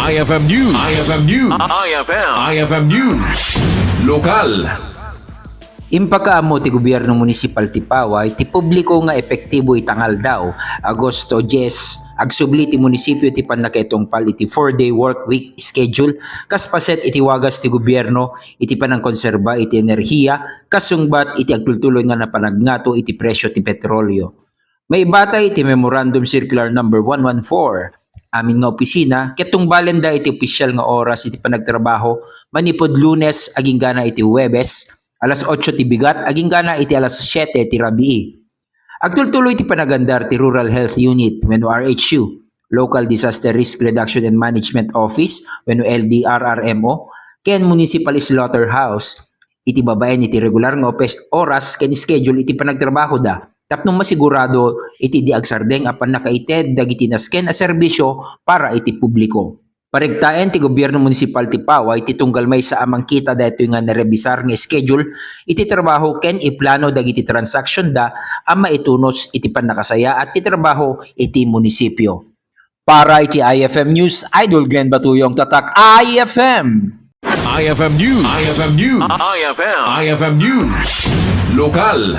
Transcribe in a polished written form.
IFM News. IFM News. IFM News. Lokal. Impakaamo ti gobyerno munisipal ti Paway ti publiko nga epektibo itangal daw Agosto 10 agsubli ti munisipyo ti panaketong pal iti 4-day work week schedule kas paset iti wagas ti gobyerno iti panangkonserba iti enerhiya kasungbat iti agtultuloy nga napanagnato iti presyo ti petrolyo. May batay iti Memorandum Circular number 114 amin nga opisina ketong balenda iti opisyal nga oras iti panagtrabaho manipod Lunes aging gana iti Huwebes alas 8 ti bigat, aging gana iti alas 7 ti rabii. Agtultuloy ti panagandar ti Rural Health Unit wenno RHU, Local Disaster Risk Reduction and Management Office wenno LDRRMO, ken Municipal Slaughterhouse. Iti babaen iti regular nga oras ken schedule iti panagtrabaho da. Tapno masigurado iti di agsardeng apan nakaited dagiti nasken a serbisyo para iti publiko. Paregtaen ti gobyerno munisipal ti Paway ti tunggal may sa amang kita daytoy nga narebisar nga schedule iti trabaho ken iplano dagiti transaction da ang maitunos iti pannakasaya at ti trabaho iti munisipyo. Para iti IFM News, Idol Glenn Batuyong tatak IFM. IFM News. IFM News. IFM News. Lokal.